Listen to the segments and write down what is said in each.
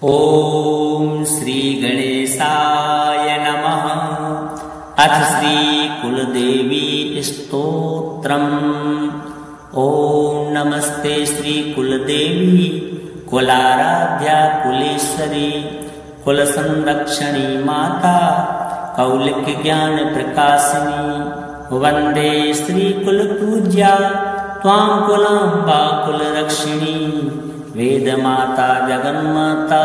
ॐ श्री गणेशाय नमः। अथ श्री कुलदेवी स्तोत्रम्। ॐ नमस्ते श्री कुलदेवी कुलाराध्या कुलेश्वरी कुलसंरक्षणी माता कौलिक ज्ञान प्रकाशिनी। वंदे श्री कुलपूज्या त्वां कुलाम्बा कुलरक्षिणी। वेदमाता जगन्माता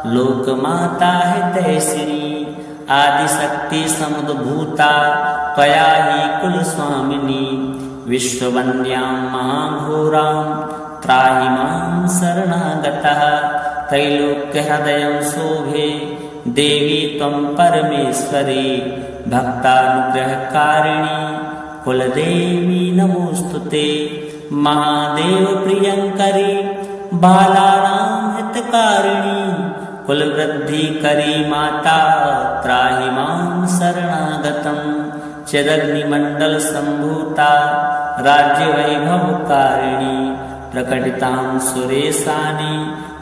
लोकमाता हितैषिणी। आदिशक्ति समुद्भूता त्वया हि कुलस्वामिनी। विश्ववन्द्यां महाघोरां त्राहि मां शरणागतः। त्रैलोक्यहृदयं शोभे देवी त्वं परमेश्वरी। भक्तानुग्रहकारिणी कुलदेवी नमोस्तुते। महादेव प्रियंकरी बालानां हितकारिणी। कुलवृद्धिकरी माता त्राहि मां शरणागतं। चिदग्निमण्डल सम्भूता राज्यवैभवकारिणी। प्रकटितां सुरेशानि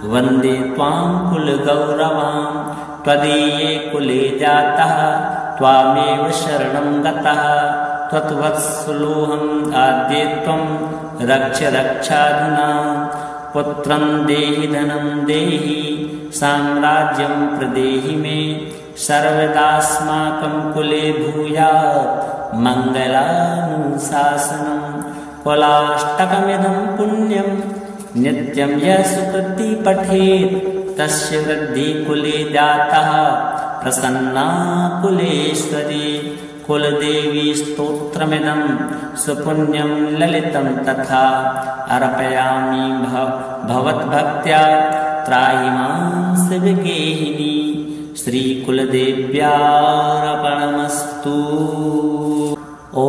वन्दे त्वां कुलगौरवां। त्वदीये कुले जातः त्वामेव शरणं गतः। त्वत्वत्सलोऽहम् आद्ये त्वं रक्ष रक्षाधुना। पुत्रं देहि धनं देहि साम्राज्यं प्रदेहि मे। सर्वदास्माकं कुले भूयात् मङ्गलानुशासनम्। कुलाष्टकमिदं पुण्यं नित्यं यः सुकृति पठेत् तस्य वृद्धि कुले जातः प्रसन्ना कुलेश्वरी। कुलदेवी स्तोत्रमिदं सुपुण्यं ललितं तथा। अर्पयामि भवद्भक्त्या त्राहि मां शिवगेहिनी। श्रीकुलदेव्यार्पणमस्तु। ॐ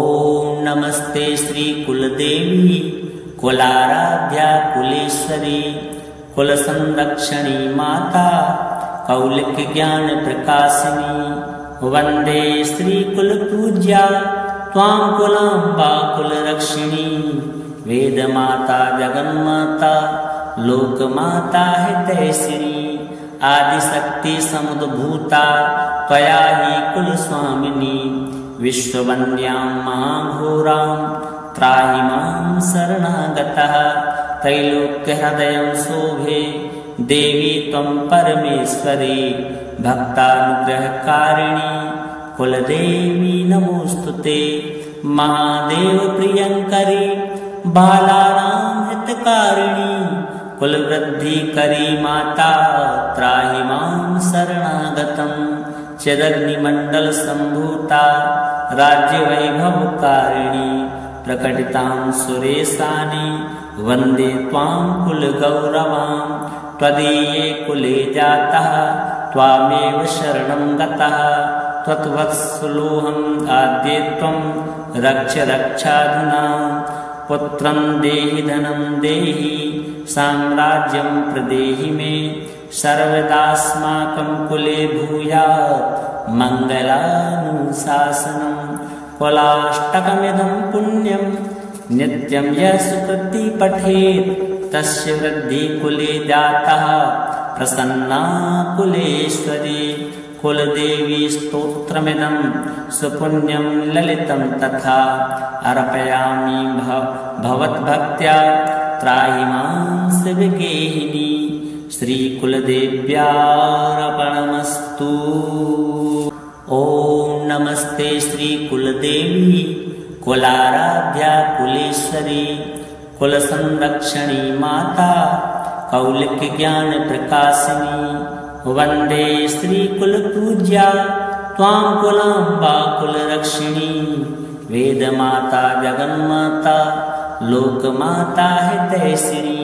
नमस्ते श्रीकुलदेवी कुलाराध्या कुलेश्वरी कुलसंरक्षणी माता कौलिक ज्ञान प्रकाशिनी। वंदे श्री कुलपूज्या त्वां कुलाम्बा कुलरक्षिणी। वेदमाता जगन्माता लोकमाता हितैषिणी। आदिशक्ति समुद्भूता त्वया हि कुलस्वामिनी। विश्ववन्द्यां महाघोरां त्राहि मां शरणागतः। त्रैलोक्यहृदयं शोभे देवी त्वं परमेश्वरी। भक्तानुग्रहकारिणी कुलदेवी नमोस्तुते। महादेव प्रियंकरी बालानां हितकारिणी। कुलवृद्धिकरी माता त्राहि मां शरणागतं। चिदग्निमण्डल सम्भूता राज्यवैभवकारिणी। प्रकटितां सुरेशानि वन्दे त्वां कुलगौरवां। त्वदीये कुले जातः त्वामेव शरणं गतः। त्वत्वत्सलोऽहम् आद्ये त्वं रक्ष रक्षाधुना। पुत्रं देहि धनं देहि साम्राज्यं प्रदेहि मे। सर्वदास्माकं कुले भूयात् मङ्गलानुशासनम्। कुलाष्टकमिदं पुण्यं नित्यं यः सुकृति पठेत् तस्य वृद्धि कुले जातः प्रसन्ना कुलेश्वरी। कुलदेवी स्तोत्रमिदं सुपुण्यं ललितं तथा। अर्पयामि भवद्भक्त्या त्राहि मां शिवगेहिनी। श्रीकुलदेव्यार्पणमस्तु। ॐ नमस्ते श्रीकुलदेवी कुलाराध्या कुलेश्वरी कुलसंरक्षणी माता कौलिक ज्ञान प्रकाशिनी। वंदे श्री कुलपूज्या त्वां कुलाम्बा कुलरक्षिणी। वेदमाता जगन्माता लोकमाता हितैषिणी।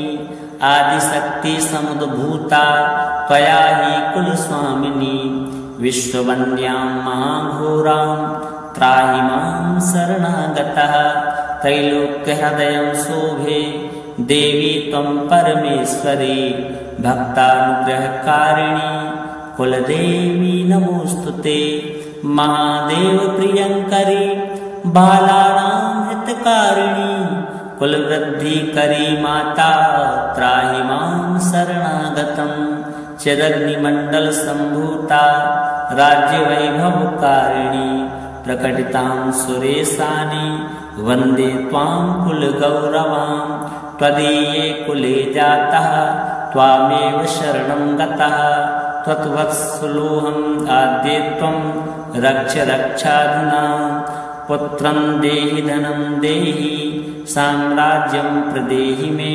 आदिशक्ति समुद्भूता त्वया हि कुलस्वामिनी। विश्ववन्द्यां महाघोरां त्राहि मां शरणागतः। त्रैलोक्यहृदयं शोभे देवी त्वं परमेश्वरी। भक्तानुग्रहकारिणी कुलदेवी नमोस्तुते। महादेव प्रियंकरी बालानां हितकारिणी। कुलवृद्धिकरी माता त्राहि मां शरणागतं। चिदग्निमण्डलसम्भूता राज्यवैभवकारिणी प्रकटितां सुरेशानि वन्दे त्वां कुलगौरवां त्वदीये कुले जातः त्वामेव शरणं गतः त्वत्वत्सलोऽहम् आद्ये त्वं रक्ष रक्षाधुना पुत्रं देहि धनं देहि साम्राज्यं प्रदेहि मे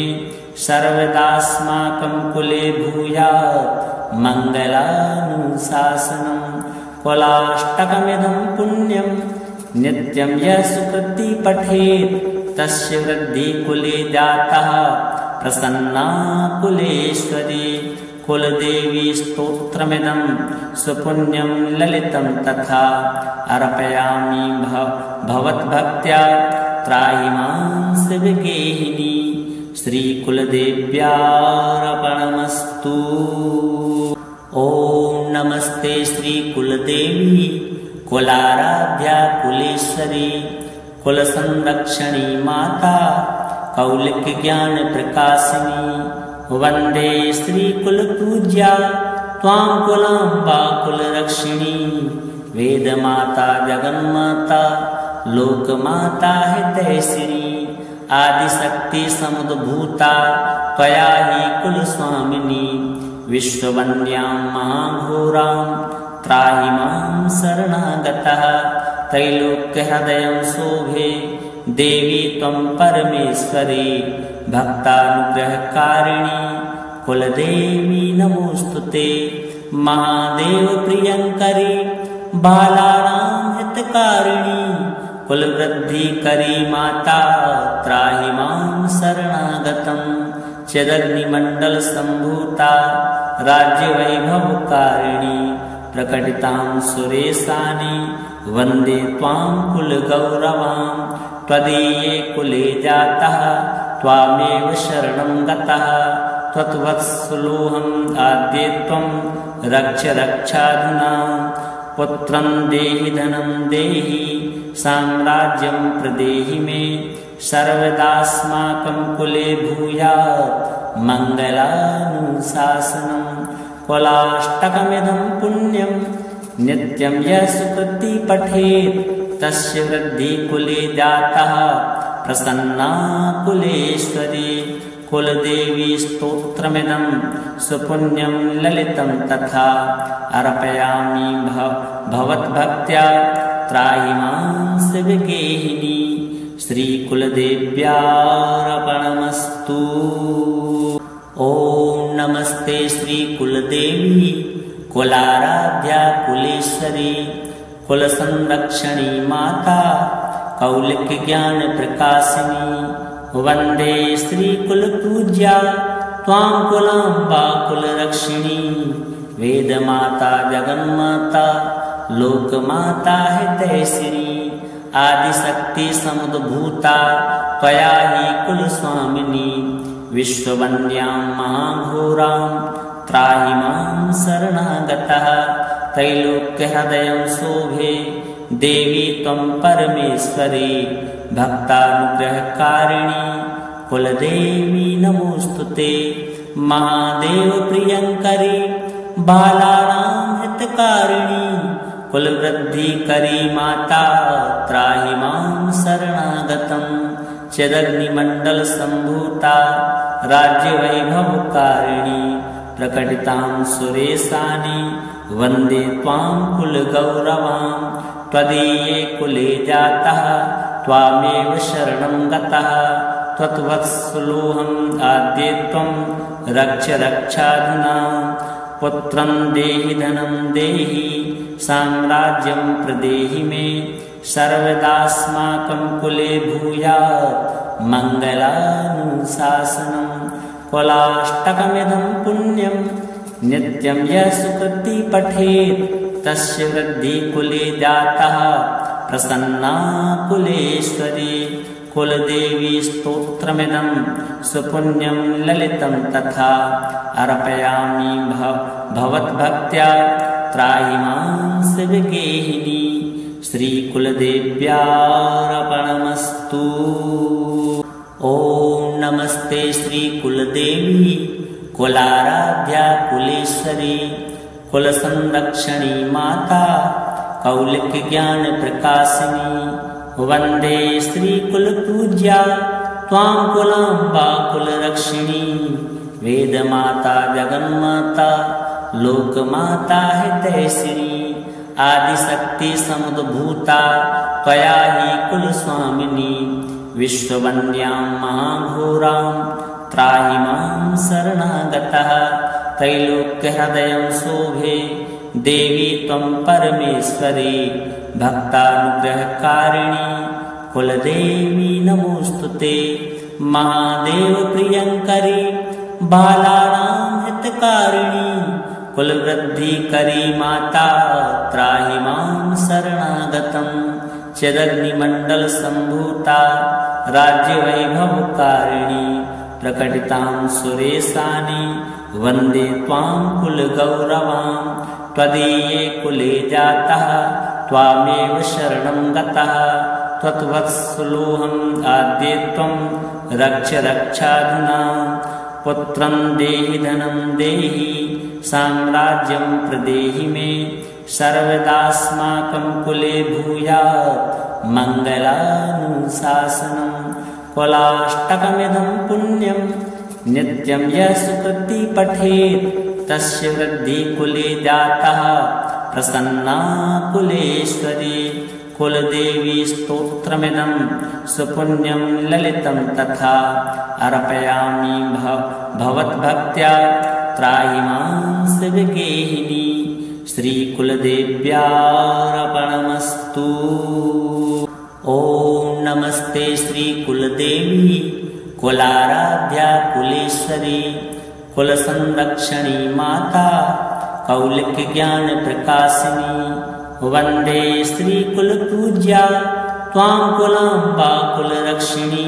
सर्वदास्माकं कुले भूयात् मङ्गलानुशासनं कुलाष्टकमिदं पुण्यं नित्यं यः सुकृती पठेत् तस्य वृद्धि कुले जातः प्रसन्ना कुलेश्वरी कुलदेवी स्तोत्रमिदं सुपुण्यं ललितं तथा अर्पयामि भवद्भक्त्या त्राहि मां शिवगेहिनी श्रीकुलदेव्यार्पणमस्तु। ॐ नमस्ते श्रीकुलदेवी कुलाराध्या कुलेश्वरी कुलसंरक्षणी माता कौलिकज्ञानप्रकाशिनी वन्दे श्रीकुलपूज्या त्वां कुलाम्बा कुलरक्षिणी वेदमाता जगन्माता लोकमाता हितैषिणी आदिशक्ति समुद्भूता त्वया हि कुलस्वामिनी विश्ववन्द्यां महाघोरां त्राहि मां शरणागतः त्रैलोक्यहृदयं शोभे देवी त्वं परमेश्वरी भक्तानुग्रहकारिणी कुलदेवी नमोस्तुते महादेव प्रियंकरी बालानां हितकारिणी कुलवृद्धिकरी माता त्राहि मां शरणागतं चिदग्निमण्डलसम्भूता राज्यवैभवकारिणी प्रकटितां सुरेशानि वन्दे त्वां कुलगौरवां त्वदीये कुले जातः त्वामेव शरणं गतः त्वत्वत्सलोऽहम् आद्ये त्वं रक्ष रक्षाधुना पुत्रं देहि धनं देहि साम्राज्यं प्रदेहि मे सर्वदास्माकं कुले भूयात् मङ्गलानुशासनं कुलाष्टकमिदं पुण्यं नित्यं यः सुकृती पठेत् तस्य वृद्धि कुले जातः प्रसन्ना कुलेश्वरी कुलदेवी स्तोत्रमिदं सुपुण्यं ललितं तथा अर्पयामि भवद्भक्त्या त्राहि मां शिवगेहिनी श्रीकुलदेव्यार्पणमस्तु। ॐ नमस्ते श्रीकुलदेवी कुलाराध्या कुलेश्वरी कुलसंरक्षणी माता कौलिकज्ञानप्रकाशिनी वन्दे श्रीकुलपूज्या त्वां कुलाम्बा कुलरक्षिणी वेदमाता जगन्माता लोकमाता हितैषिणी आदिशक्ति समुद्भूता त्वया हि कुलस्वामिनी विश्ववन्द्यां महाघोरां त्राहि मां शरणागतः त्रैलोक्यहृदयं शोभे देवी त्वं परमेश्वरी भक्तानुग्रहकारिणी कुलदेवी नमोस्तुते महादेव प्रियंकरी बालानां हितकारिणी कुलवृद्धिकरी माता त्राहि मां शरणागतं चिदग्निमण्डलसम्भूता राज्यवैभवकारिणी प्रकटितां सुरेशानि वन्दे त्वां कुलगौरवां त्वदीये कुले जातः त्वामेव शरणं गतः त्वत्वत्सलोऽहम् आद्ये त्वं रक्ष रक्षाधुना पुत्रं देहि धनं देहि साम्राज्यं प्रदेहि मे सर्वदास्माकं कुले भूयात् मङ्गलानुशासनं कुलाष्टकमिदं पुण्यं नित्यं यः सुकृती पठेत् तस्य वृद्धि कुले जातः प्रसन्ना कुलेश्वरी कुलदेवी स्तोत्रमिदं सुपुण्यं ललितं तथा अर्पयामि भवद्भक्त्या त्राहि मां शिवगेहिनी श्रीकुलदेव्यार्पणमस्तु। ॐ नमस्ते श्रीकुलदेवी कुलाराध्या कुलेश्वरी कुलसंरक्षणी माता कौलिक ज्ञान प्रकाशिनी वंदे श्री कुलपूज्या त्वां कुलाम्बा कुलरक्षिणी वेदमाता जगन्माता लोकमाता हितैषिणी आदिशक्ति समुद्भूता त्वया हि कुलस्वामिनी विश्ववन्द्यां महाघोरां त्राहि मां शरणागतः त्रैलोक्यहृदयं शोभे देवी त्वं परमेश्वरी भक्तानुग्रहकारिणी कुलदेवी नमोस्तुते महादेव प्रियंकरी बालानां हितकारिणी कुलवृद्धिकरी माता त्राहि मां शरणागतं चिदग्निमण्डल सम्भूता राज्यवैभवकारिणी प्रकटितां सुरेशानि वन्दे त्वां कुलगौरवां त्वदीये कुले जातः त्वामेव शरणं गतः त्वत्वत्सलोऽहम् आद्ये त्वं रक्ष रक्षाधुना पुत्रं देहि धनं देहि साम्राज्यं प्रदेहि मे सर्वदास्माकं कुले भूयात् मङ्गलानुशासनं कुलाष्टकमिदं पुण्यं नित्यं यः सुकृती पठेत् तस्य वृद्धि कुले जातः प्रसन्ना कुलेश्वरी कुलदेवी स्तोत्रमिदं सुपुण्यं ललितं तथा अर्पयामि भवद्भक्त्या त्राहि मां शिवगेहिनी श्रीकुलदेव्यार्पणमस्तु। ॐ नमस्ते श्रीकुलदेवी कुलाराध्या कुलेश्वरी कुलसंरक्षणी माता कौलिक ज्ञान प्रकाशिनी वंदे श्री कुलपूज्या त्वां कुलाम्बा कुलरक्षिणी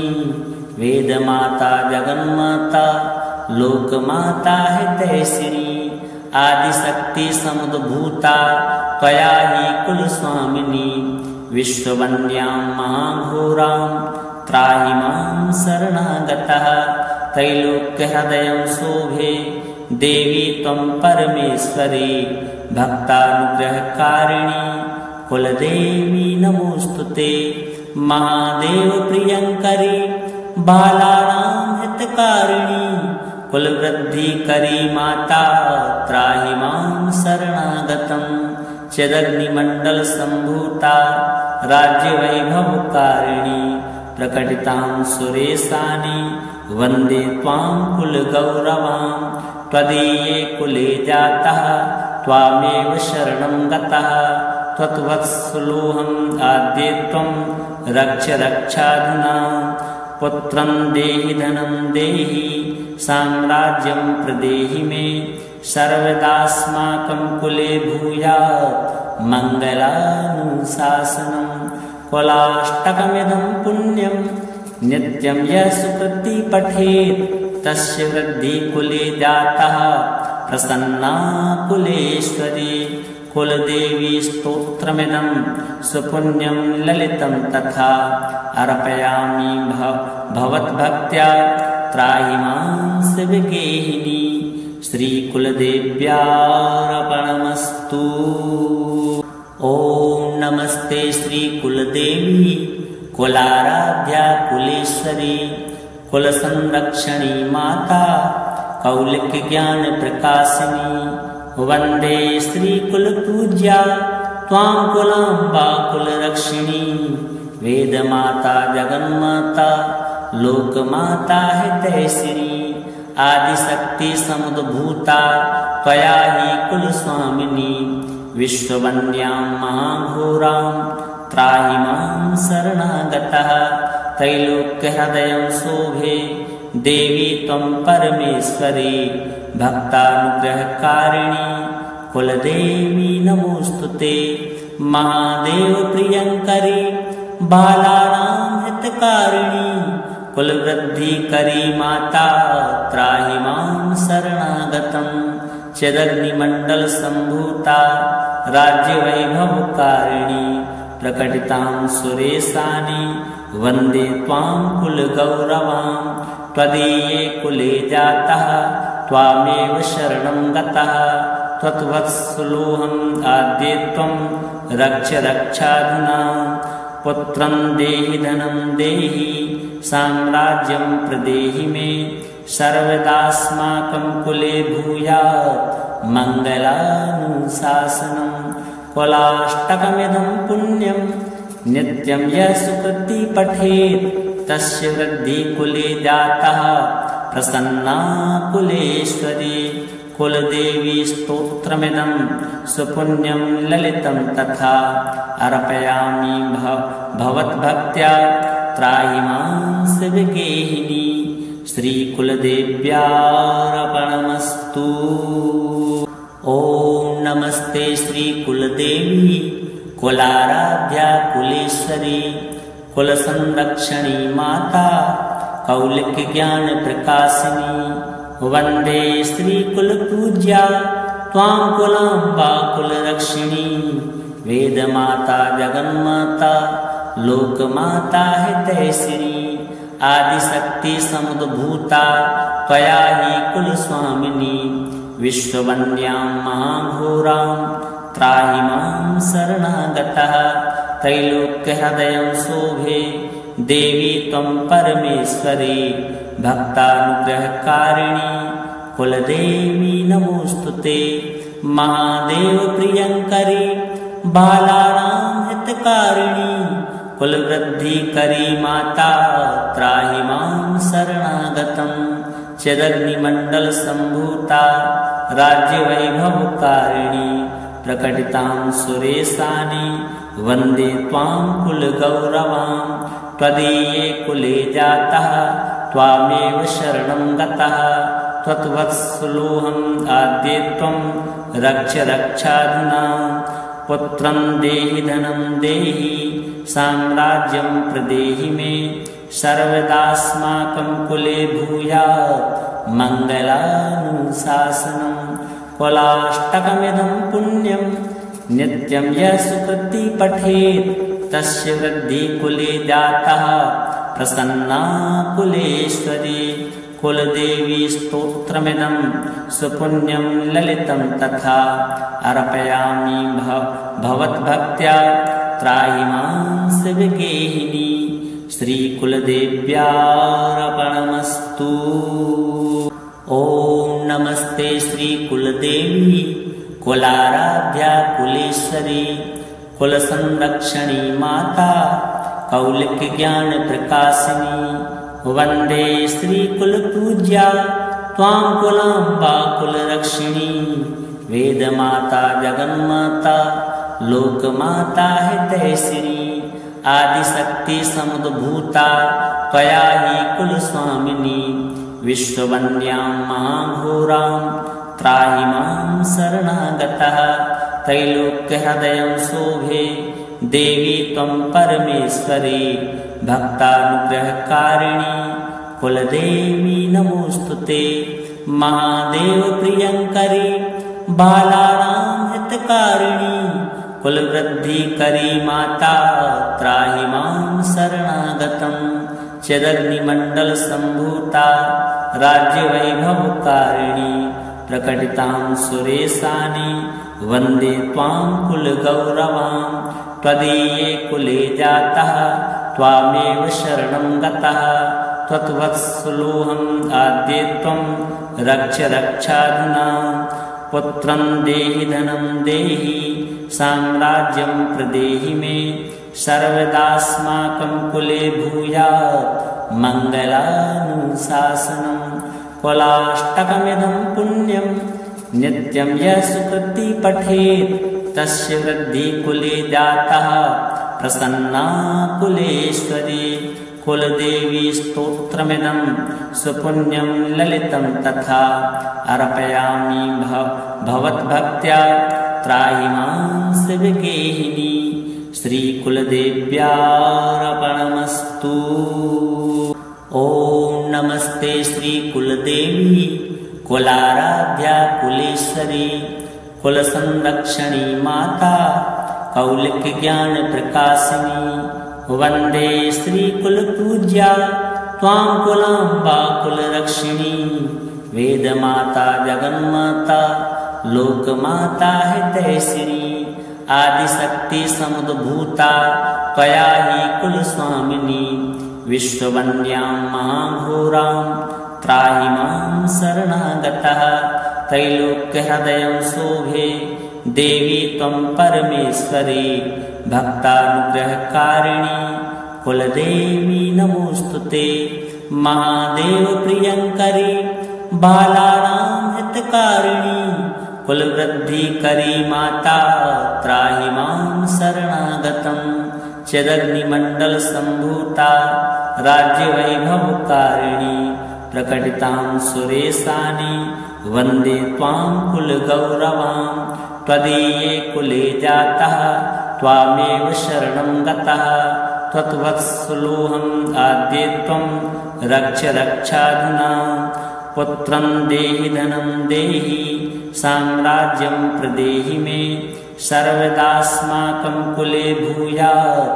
वेदमाता जगन्माता लोकमाता हितैषिणी आदिशक्ति समुद्भूता त्वया हि कुलस्वामिनी विश्ववन्द्यां महाघोरां त्राहि मां शरणागतः त्रैलोक्यहृदयं शोभे देवी त्वं परमेश्वरी भक्तानुग्रहकारिणी कुलदेवी नमोस्तुते महादेव प्रियंकरी बालानां हितकारिणी कुलवृद्धिकरी माता त्राहि मां शरणागतं चिदग्निमण्डल सम्भूता राज्यवैभवकारिणी प्रकटितां सुरेशानि वन्दे त्वां कुलगौरवां त्वदीये कुले जातः त्वामेव शरणं गतः त्वत्वत्सलोऽहम् आद्ये त्वं रक्ष रक्षाधुना पुत्रं देहि धनं देहि साम्राज्यं प्रदेहि मे सर्वदास्माकं कुले भूयात् मङ्गलानुशासनं कुलाष्टकमिदं पुण्यं नित्यं यः सुकृती पठेत् तस्य वृद्धि कुले जातः प्रसन्ना कुलेश्वरी कुलदेवी स्तोत्रमिदं सुपुण्यं ललितं तथा अर्पयामि भवद्भक्त्या त्राहि मां शिवगेहिनी श्रीकुलदेव्यार्पणमस्तु। ॐ नमस्ते श्रीकुलदेवी कुलाराध्या कुलेश्वरी कुलसंरक्षणी माता कौलिक ज्ञान प्रकाशिनी वंदे श्री कुलपूज्या त्वां कुलाम्बा कुलरक्षिणी वेदमाता जगन्माता लोकमाता हितैषिणी आदिशक्ति समुद्भूता त्वया हि कुलस्वामिनी विश्ववन्द्यां महाघोरां त्राहि मां शरणागतः त्रैलोक्यहृदयं शोभे देवी त्वं परमेश्वरी भक्तानुग्रहकारिणी कुलदेवी नमोस्तुते महादेव प्रियंकरी बालानां हितकारिणी कुलवृद्धिकरी माता त्राहि मां शरणागतं चिदग्निमण्डल सम्भूता राज्यवैभवकारिणी प्रकटितां सुरेशानि वन्दे त्वां कुलगौरवां त्वदीये कुले जातः त्वामेव शरणं गतः त्वत्वत्सलोऽहम् आद्ये त्वं रक्ष रक्षाधुना पुत्रं देहि धनं देहि साम्राज्यं प्रदेहि मे सर्वदास्माकं कुले भूयात् मङ्गलानुशासनं कुलाष्टकमिदं पुण्यं नित्यं यः सुकृती पठेत् तस्य वृद्धि कुले जातः प्रसन्ना कुलेश्वरी कुलदेवी स्तोत्रमिदं सुपुण्यं ललितं तथा अर्पयामि भवद्भक्त्या त्राहि मां शिवगेहिनी श्रीकुलदेव्यार्पणमस्तु। ॐ नमस्ते श्रीकुलदेवी कुलाराध्या कुलेश्वरी कुलसंरक्षणी माता कौलिक ज्ञान प्रकाशिनी वंदे श्रीकुलपूज्या त्वां कुलाम्बा कुलरक्षिणी वेदमाता जगन्माता लोकमाता हितैषिणी आदिशक्ति समुद्भूता त्वया हि कुलस्वामिनी विश्ववन्द्यां महाघोरां त्राहि मां शरणागतः त्रैलोक्यहृदयं शोभे देवी त्वं परमेश्वरी भक्तानुग्रहकारिणी कुलदेवी नमोस्तुते महादेव प्रियंकरी बालानां हितकारिणी कुलवृद्धिकरी माता त्राहि मां शरणागतं चिदग्निमण्डल सम्भूता राज्यवैभवकारिणी प्रकटितां सुरेशानि वन्दे त्वां कुलगौरवां त्वदीये कुले जातः त्वामेव शरणं गतः त्वत्वत्सलोऽहम् आद्ये त्वं रक्ष रक्षाधुना पुत्रं देहि धनं देहि साम्राज्यं प्रदेहि मे सर्वदास्माकं कुले भूयात् मङ्गलानुशासनं कुलाष्टकमिदं पुण्यं नित्यं यः सुकृती पठेत् तस्य वृद्धि कुले जातः प्रसन्ना कुलेश्वरी कुलदेवी स्तोत्रमिदं सुपुण्यं ललितं तथा अर्पयामि भवद्भक्त्या त्राहि मां शिवगेहिनी श्रीकुलदेव्यार्पणमस्तु। ॐ नमस्ते श्रीकुलदेवी कुलाराध्या कुलेश्वरी कुलसंरक्षणी माता कौलिक ज्ञान प्रकाशिनी वंदे श्रीकुलपूज्या त्वां कुलाम्बा कुलरक्षिणी वेदमाता जगन्माता लोकमाता हितैषिणी आदिशक्ति समुद्भूता त्वया हि कुलस्वामिनी विश्ववन्द्यां महाघोरां त्राहि मां शरणागतः त्रैलोक्यहृदयं शोभे देवी त्वं परमेश्वरी भक्तानुग्रहकारिणी कुलदेवी नमोस्तुते महादेव प्रियंकरी बालानां हितकारिणी कुलवृद्धिकरी माता त्राहि मां शरणागतं चिदग्निमण्डल सम्भूता राज्यवैभवकारिणी प्रकटितां सुरेशानि वन्दे त्वां कुलगौरवां त्वदीये कुले जातः त्वामेव शरणं गतः त्वत्वत्सलोऽहम् आद्ये त्वं रक्ष रक्षाधुना पुत्रं देहि धनं देहि साम्राज्यं प्रदेहि मे सर्वदास्माकं कुले भूयात् मङ्गलानुशासनं कुलाष्टकमिदं पुण्यं नित्यं यः सुकृती पठेत् तस्य वृद्धि कुले जातः प्रसन्ना कुलेश्वरी कुलदेवी स्तोत्रमिदं सुपुण्यं ललितं तथा अर्पयामि भवद्भक्त्या त्राहि मां शिवगेहिनी श्रीकुलदेव्यार्पणमस्तु। ॐ नमस्ते श्रीकुलदेवी कुलाराध्या कुलेश्वरी कुलसंरक्षणी माता कौलिक ज्ञान प्रकाशिनी वंदे श्रीकुलपूज्या त्वां कुलाम्बा कुलरक्षिणी वेदमाता जगन्माता लोकमाता हितैषिणी आदिशक्ति समुद्भूता त्वया हि कुलस्वामिनी विश्ववन्द्यां महाघोरां त्राहि मां शरणागतः त्रैलोक्यहृदयं शोभे देवी त्वं परमेश्वरी भक्तानुग्रहकारिणी कुलदेवी नमोस्तुते महादेव प्रियंकरी बालानां हितकारिणी कुलवृद्धिकरी माता त्राहि मां शरणागतं चिदग्निमण्डलसम्भूता राज्यवैभवकारिणी प्रकटितां सुरेशानि वन्दे त्वां कुलगौरवां त्वदीये कुले जातः त्वामेव शरणं गतः त्वत्वत्सलोऽहम् आद्ये त्वं रक्ष रक्षाधुना पुत्रं देहि धनं देहि साम्राज्यं प्रदेहि मे सर्वदास्माकं कुले भूयात्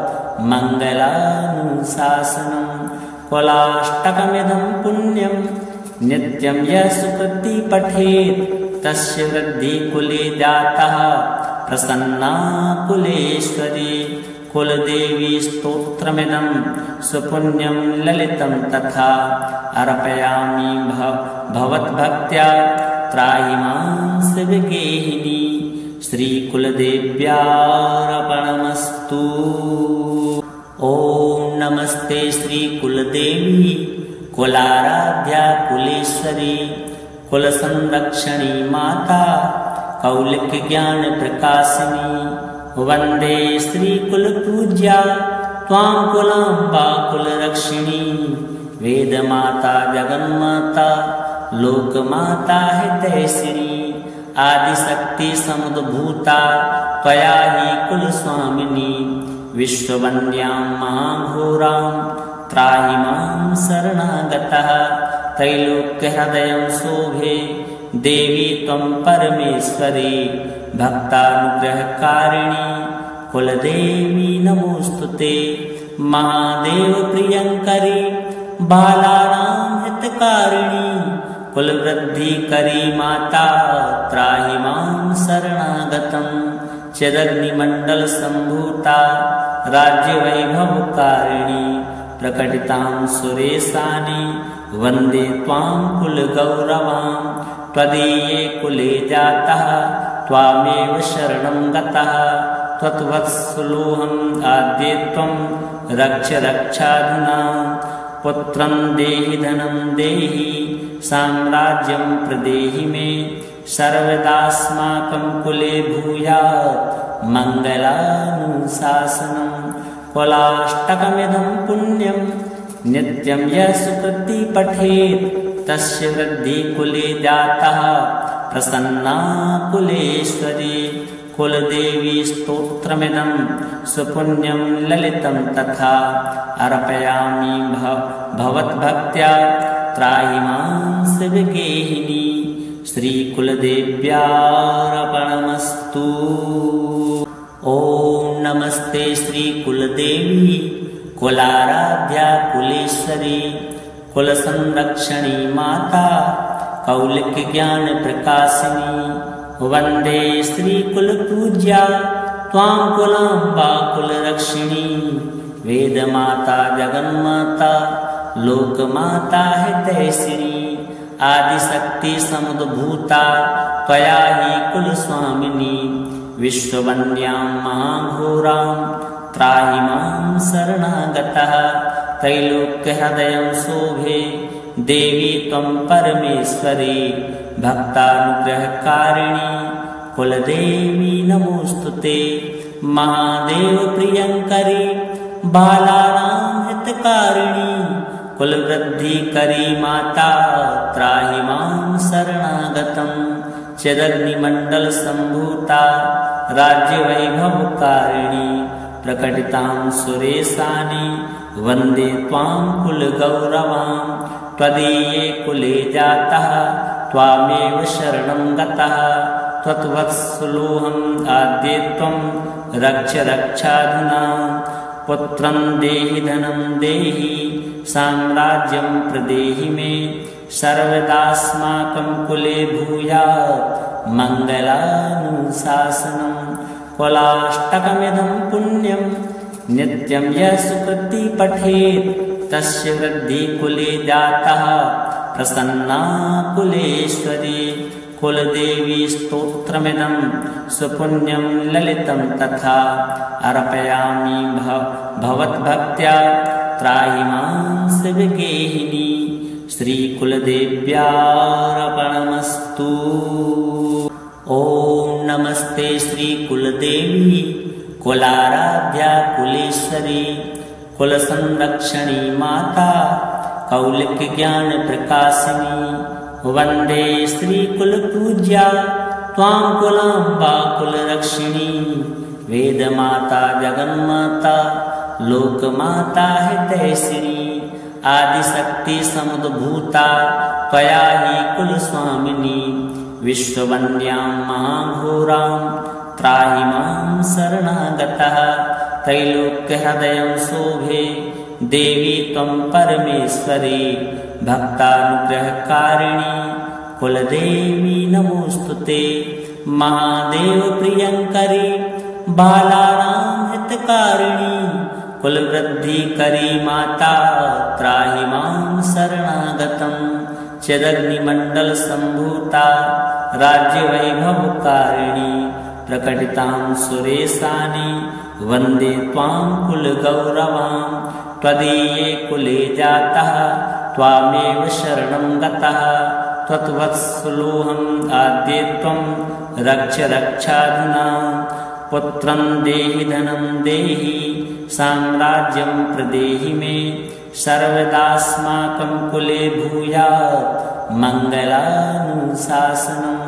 मङ्गलानुशासनं कुलाष्टकमिदं पुण्यं नित्यं यः सुकृति पठेत् तस्य वृद्धि कुले जातः प्रसन्ना कुलेश्वरी कुलदेवी स्तोत्रमिदं सुपुण्यं ललितं तथा अर्पयामि भवद्भक्त्या त्राहि मां शिवगेहिनी श्रीकुलदेव्यार्पणमस्तु। ॐ नमस्ते श्रीकुलदेवी कुलाराध्या कुलेश्वरी कुलसंरक्षणी माता कौलिकज्ञानप्रकाशिनी वन्दे श्रीकुलपूज्या त्वां कुलाम्बा कुलरक्षिणी वेदमाता जगन्माता लोकमाता हितैषिणी आदिशक्ति समुद्भूता त्वया हि कुलस्वामिनी विश्ववन्द्यां महाघोरां त्राहि मां शरणागतः त्रैलोक्यहृदयं शोभे देवी त्वं परमेश्वरी भक्तानुग्रहकारिणी कुलदेवी नमोस्तुते महादेव प्रियंकरी बालानां हितकारिणी कुलवृद्धिकरी माता त्राहि मां शरणागतं चिदग्निमण्डलसम्भूता राज्यवैभवकारिणी प्रकटितां सुरेशानि वन्दे त्वां कुलगौरवां त्वदीये कुले जातः त्वामेव शरणं गतः त्वत्वत्सलोऽहम् आद्ये त्वं रक्ष रक्षाधुना पुत्रं देहि धनं देहि साम्राज्यं प्रदेहि मे सर्वदास्माकं कुले भूयात् मङ्गलानुशासनं कुलाष्टकमिदं पुण्यं नित्यं यः सुकृति पठेत् तस्य वृद्धि कुले जातः प्रसन्ना कुलेश्वरी कुलदेवी स्तोत्रमिदं सुपुण्यं ललितं तथा अर्पयामि भवद्भक्त्या त्राहि मां शिवगेहिनी श्रीकुलदेव्यार्पणमस्तु। ॐ नमस्ते श्रीकुलदेवी कुलाराध्या कुलेश्वरी कुलसंरक्षणी माता कौलिकज्ञानप्रकाशिनी वन्दे श्रीकुलपूज्या त्वां कुलाम्बा कुलरक्षिणी वेदमाता जगन्माता लोकमाता हितैषिणी आदिशक्ति समुद्भूता त्वया हि कुलस्वामिनी विश्ववन्द्यां महाघोरां त्राहि मां शरणागतः त्रैलोक्यहृदयं शोभे देवी त्वं परमेश्वरी भक्तानुग्रहकारिणी कुलदेवी नमोस्तुते महादेव प्रियंकरी बालानां हितकारिणी कुलवृद्धिकरी माता त्राहि मां शरणागतं चिदग्निमण्डलसम्भूता राज्यवैभवकारिणी प्रकटितां सुरेशानि वन्दे त्वां कुलगौरवां त्वदीये कुले जातः त्वामेव शरणं गतः त्वत्वत्सलोऽहम् आद्ये त्वं रक्ष रक्षाधुना पुत्रं देहि धनं देहि साम्राज्यं प्रदेहि मे सर्वदास्माकं कुले भूयात् मङ्गलानुशासनं। कुलाष्टकमिदं पुण्यं नित्यं यः सुकृति पठेत् तस्य वृद्धि कुले जातः प्रसन्ना कुलेश्वरी। कुलदेवी स्तोत्रमिदं सुपुण्यं ललितं तथा अर्पयामि भवद्भक्त्या त्राहि मां शिवगेहिनी। श्रीकुलदेव्यार्पणमस्तु। ॐ नमस्ते श्रीकुलदेवी कुलाराध्या कुलेश्वरी कुलसंरक्षणी माता कौलिकज्ञानप्रकाशिनी। वन्दे श्रीकुलपूज्या त्वां कुलाम्बा कुलरक्षिणी। वेदमाता जगन्माता लोकमाता हितैषिणी। आदिशक्ति समुद्भूता त्वया हि कुलस्वामिनी। विश्ववन्द्यां महाघोरां त्राहि मां शरणागतः। त्रैलोक्यहृदयं शोभे देवी त्वं परमेश्वरी। भक्तानुग्रहकारिणी कुलदेवी नमोस्तुते। महादेव प्रियंकरी बालानां हितकारिणी। कुलवृद्धिकरी माता त्राहि मां शरणागतं। चिदग्निमण्डल सम्भूता राज्यवैभवकारिणी। प्रकटितां सुरेशानि वन्दे त्वां कुलगौरवां। त्वदीये कुले जातः त्वामेव शरणं गतः। त्वत्वत्सलोऽहम् आद्ये त्वं रक्ष रक्षाधुना। पुत्रं देहि धनं देहि साम्राज्यं प्रदेहि मे। सर्वदास्माकं कुले भूयात् मङ्गलानुशासनं।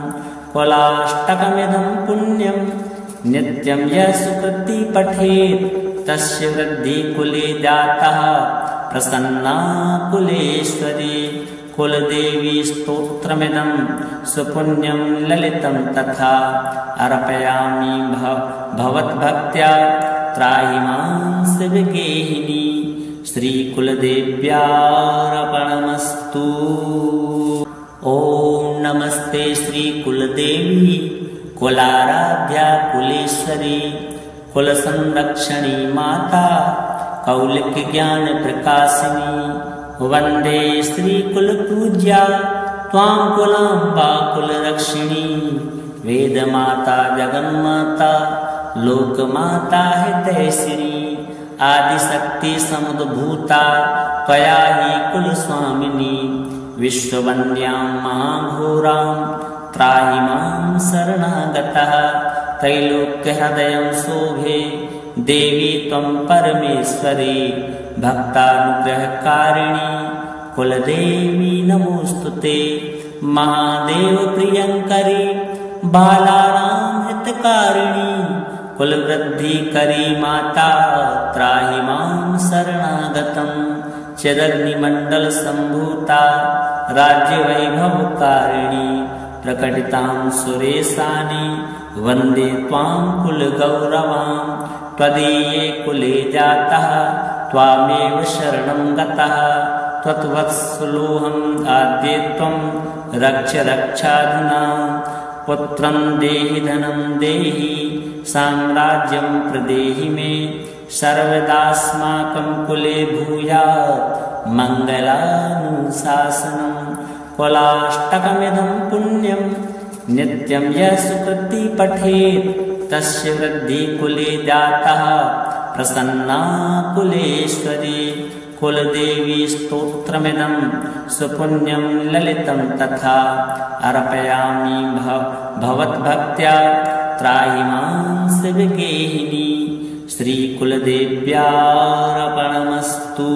कुलाष्टकमिदं पुण्यं नित्यं यः सुकृति पठेत् तस्य वृद्धि कुले जातः प्रसन्ना कुलेश्वरी। कुलदेवी स्तोत्रमिदं सुपुण्यं ललितं तथा अर्पयामि भवद्भक्त्या त्राहि मां शिवगेहिनी। श्रीकुलदेव्यार्पणमस्तु। ॐ नमस्ते श्रीकुलदेवी कुलाराध्या कुलेश्वरी कुलसंरक्षणी माता कौलिकज्ञानप्रकाशिनी। वन्दे श्रीकुलपूज्या त्वां कुलाम्बा कुलरक्षिणी। वेदमाता जगन्माता लोकमाता हितैषिणी। आदिशक्ति समुद्भूता त्वया हि कुलस्वामिनी। विश्ववन्द्यां महाघोरां त्राहि मां शरणागतः। त्रैलोक्यहृदयं शोभे देवी त्वं परमेश्वरी। भक्तानुग्रहकारिणी कुलदेवी नमोस्तुते। महादेव प्रियंकरी बालानां हितकारिणी। कुलवृद्धिकरी माता त्राहि मां शरणागतं। चिदग्निमण्डल सम्भूता राज्यवैभवकारिणी। प्रकटितां सुरेशानि वन्दे त्वां कुलगौरवां। त्वदीये कुले जातः त्वामेव शरणं गतः। त्वत्वत्सलोऽहम् आद्ये त्वं रक्ष रक्षाधुना। पुत्रं देहि धनं देहि साम्राज्यं प्रदेहि मे। सर्वदास्माकं कुले भूयात् मङ्गलानुशासनं। कुलाष्टकमिदं पुण्यं नित्यं यः सुकृति पठेत् तस्य वृद्धि कुले जातः प्रसन्ना कुलेश्वरी। कुलदेवी स्तोत्रमिदं सुपुण्यं ललितं तथा अर्पयामि भवद्भक्त्या त्राहि मां शिवगेहिनी। श्रीकुलदेव्यार्पणमस्तु।